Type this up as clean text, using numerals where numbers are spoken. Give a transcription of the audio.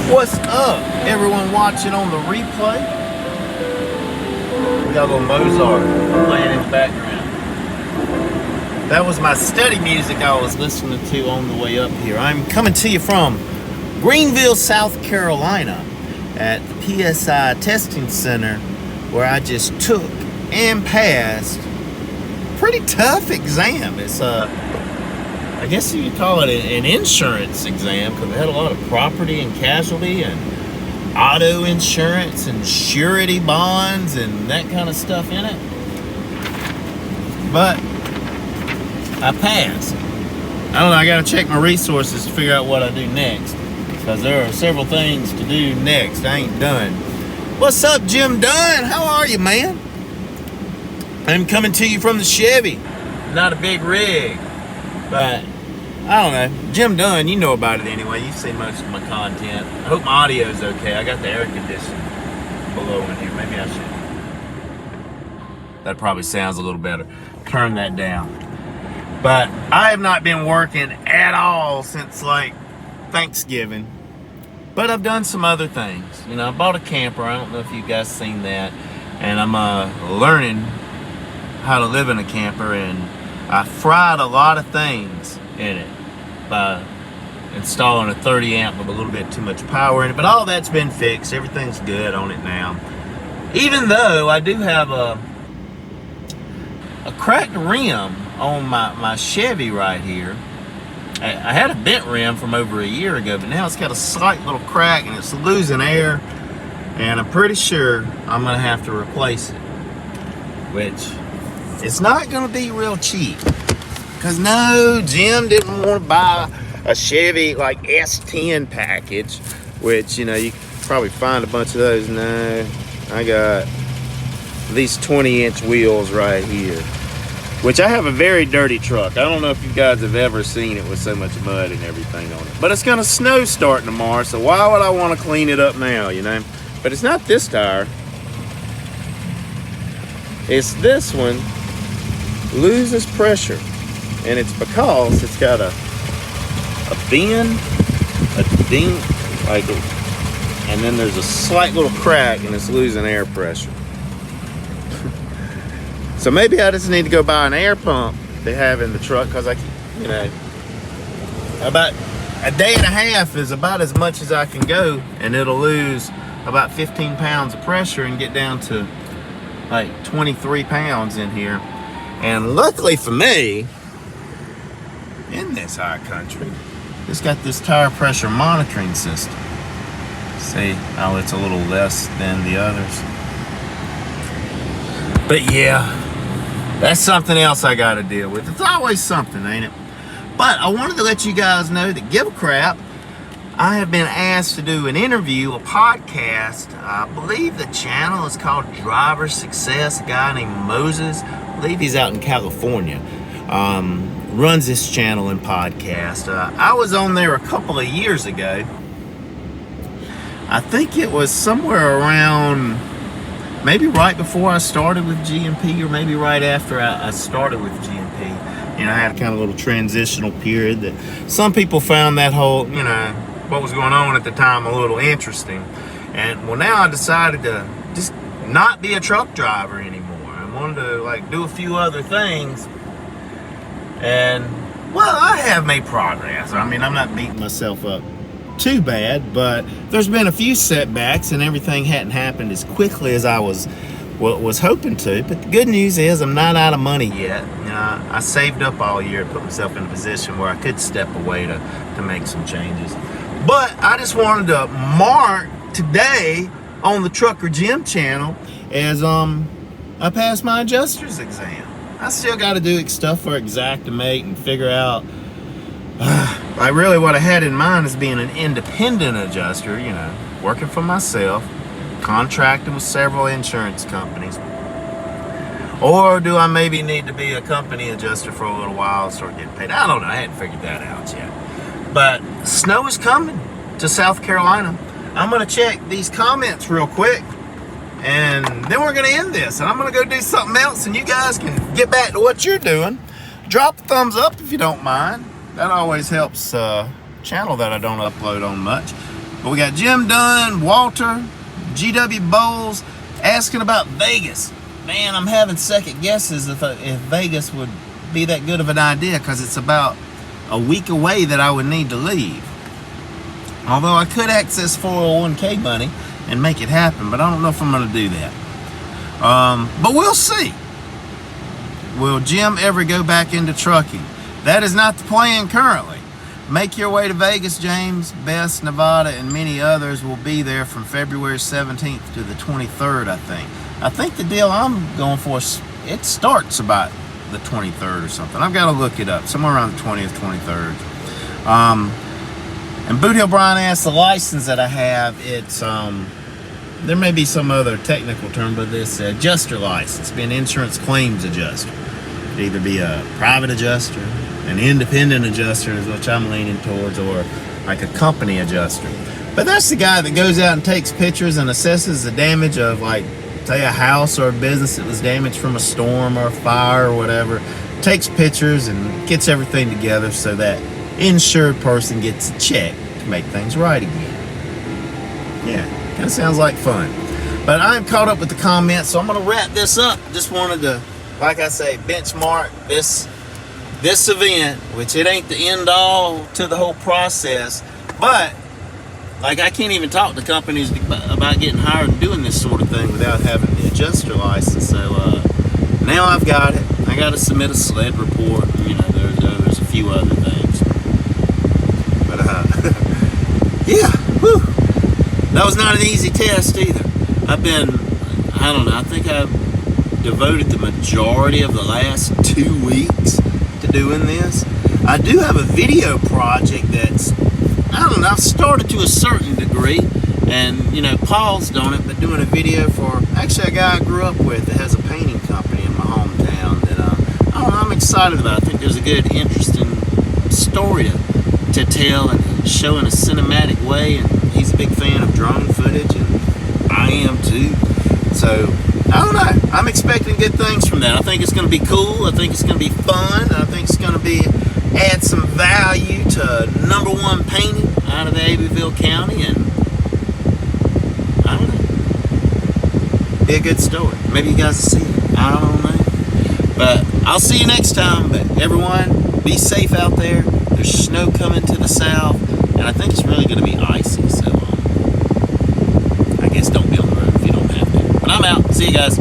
What's up, everyone watching on the replay? We got a little Mozart playing in the background. That was my study music I was listening to on the way up here. I'm coming to you from Greenville, South Carolina at the PSI Testing Center, where I just took and passed a pretty tough exam. It's I guess you could call it an insurance exam, because it had a lot of property and casualty and auto insurance and surety bonds and that kind of stuff in it. But I passed. I don't know, I gotta check my resources to figure out what I do next, because there are several things to do next. I ain't done. What's up, Jim Dunn? How are you, man? I'm coming to you from the Chevy. Not a big rig, but I don't know. Jim Dunn, you know about it anyway. You've seen most of my content. I hope my audio is okay. I got the air conditioning below in here. Maybe I should. That probably sounds a little better. Turn that down. But I have not been working at all since like Thanksgiving. But I've done some other things. You know, I bought a camper. I don't know if you guys seen that. And I'm learning how to live in a camper. And I fried a lot of things in it by installing a 30 amp with a little bit too much power in it. But all that's been fixed. Everything's good on it now. Even though I do have a cracked rim on my Chevy right here. I had a bent rim from over a year ago, but now it's got a slight little crack and it's losing air, and I'm pretty sure I'm gonna have to replace it, which it's not gonna be real cheap, because no, Jim didn't want to buy a Chevy like S10 package, which, you know, you can probably find a bunch of those. No, I got these 20-inch wheels right here, which I have a very dirty truck. I don't know if you guys have ever seen it with so much mud and everything on it. But it's gonna snow starting tomorrow, so why would I want to clean it up now, you know? But it's not this tire. It's this one loses pressure. And it's because it's got a bend, a dink, like, and then there's a slight little crack and it's losing air pressure. So maybe I just need to go buy an air pump they have in the truck, because I can, you know, about a day and a half is about as much as I can go, and it'll lose about 15 pounds of pressure and get down to like 23 pounds in here. And luckily for me, in this high country, it's got this tire pressure monitoring system. See how it's a little less than the others. But yeah, that's something else I got to deal with. It's always something, ain't it? But I wanted to let you guys know that give a crap. I have been asked to do an interview, a podcast. I believe the channel is called Driver Success. A guy named Moses, I believe he's out in California, runs this channel and podcast. I was on there a couple of years ago. I think it was somewhere around, maybe right before I started with G&P, or maybe right after I started with G&P. You know, I had a kind of little transitional period that some people found that whole, you know, what was going on at the time a little interesting. And well, now I decided to just not be a truck driver anymore. I wanted to like do a few other things. And well, I have made progress. I mean, I'm not beating myself up too bad, but there's been a few setbacks and everything hadn't happened as quickly as I was hoping to. But the good news is I'm not out of money yet. I saved up all year to put myself in a position where I could step away to make some changes. But I just wanted to mark today on the Truckerjim channel as I passed my adjuster's exam. I still got to do stuff for Xactimate and figure out like really what I had in mind is being an independent adjuster, you know, working for myself, contracted with several insurance companies. Or do I maybe need to be a company adjuster for a little while and start getting paid? I don't know. I hadn't figured that out yet. But snow is coming to South Carolina. I'm going to check these comments real quick, and then we're going to end this. And I'm going to go do something else, and you guys can get back to what you're doing. Drop a thumbs up if you don't mind. That always helps channel that I don't upload on much. But we got Jim Dunn, Walter, GW Bowles asking about Vegas. Man, I'm having second guesses if Vegas would be that good of an idea, because it's about a week away that I would need to leave. Although I could access 401k money and make it happen, but I don't know if I'm going to do that. But we'll see. Will Jim ever go back into trucking? That is not the plan currently. Make your way to Vegas, James. Best, Nevada, and many others will be there from February 17th to the 23rd, I think. I think the deal I'm going for, it starts about the 23rd or something. I've got to look it up. Somewhere around the 20th, 23rd. And Boot Hill Brian asked the license that I have, it's, there may be some other technical term, but this adjuster license, be an insurance claims adjuster. It'd either be a private adjuster, an independent adjuster, which I'm leaning towards, or like a company adjuster. But that's the guy that goes out and takes pictures and assesses the damage of, like, say a house or a business that was damaged from a storm or a fire or whatever. Takes pictures and gets everything together so that insured person gets a check to make things right again. Yeah, kind of sounds like fun. But I'm caught up with the comments, so I'm going to wrap this up. Just wanted to, like I say, benchmark this event, which it ain't the end all to the whole process, but like I can't even talk to companies about getting hired and doing this sort of thing without having the adjuster license. So now I've got it. I got to submit a sled report. You know, there's a few other things. But yeah, whew. That was not an easy test either. I don't know, I think I've devoted the majority of the last 2 weeks to doing this. I do have a video project that's, I don't know, I've started to a certain degree and, you know, paused on it, but doing a video for actually a guy I grew up with that has a painting company in my hometown that I don't know, I'm excited about. I think there's a good, interesting story to tell and show in a cinematic way, and he's a big fan of drone footage, and I am too. So, I don't know. I'm expecting good things from that. I think it's going to be cool. I think it's going to be fun. I think it's going to add some value to #1 painting out of the Abbeville County, and I don't know. Be a good story. Maybe you guys will see it. I don't know. But I'll see you next time. But everyone, be safe out there. There's snow coming to the south, and I think it's really going to be icy. So I guess don't be on the road if you don't have to. But I'm out. See you guys.